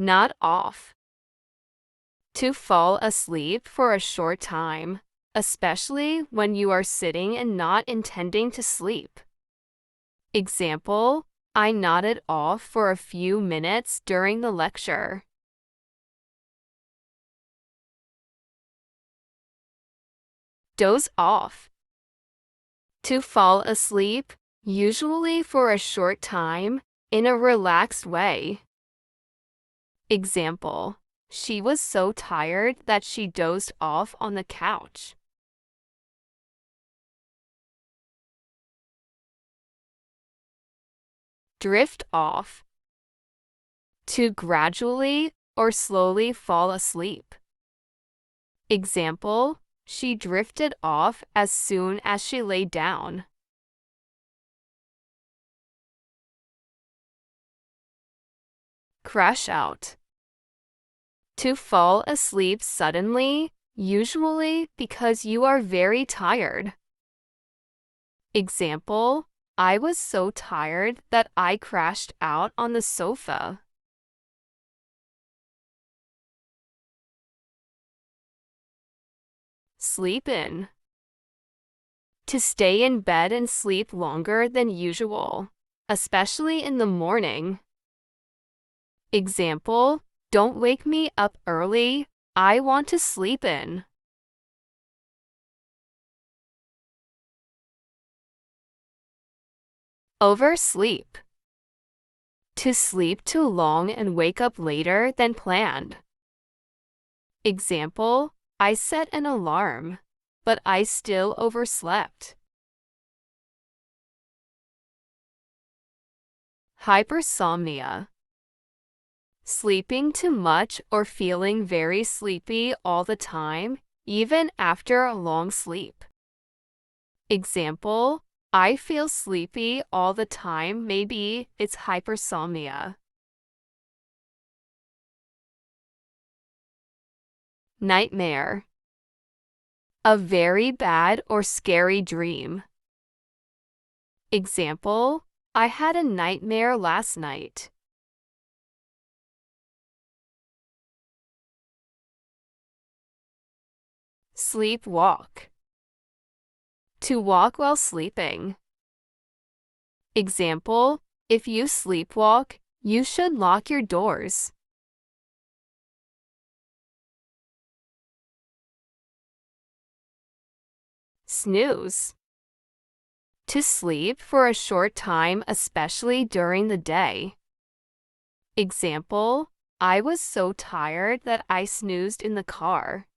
Nod off. To fall asleep for a short time, especially when you are sitting and not intending to sleep. Example, I nodded off for a few minutes during the lecture. Doze off. To fall asleep, usually for a short time, in a relaxed way. Example, she was so tired that she dozed off on the couch. Drift off. To gradually or slowly fall asleep. Example, she drifted off as soon as she lay down. Crash out. To fall asleep suddenly, usually because you are very tired. Example, I was so tired that I crashed out on the sofa. Sleep in. To stay in bed and sleep longer than usual, especially in the morning. Example, don't wake me up early, I want to sleep in. Oversleep. To sleep too long and wake up later than planned. Example, I set an alarm, but I still overslept. Hypersomnia. Sleeping too much or feeling very sleepy all the time, even after a long sleep. Example, I feel sleepy all the time, maybe it's hypersomnia. Nightmare. A very bad or scary dream. Example, I had a nightmare last night. Sleepwalk. To walk while sleeping. Example, if you sleepwalk, you should lock your doors. Snooze. To sleep for a short time, especially during the day. Example, I was so tired that I snoozed in the car.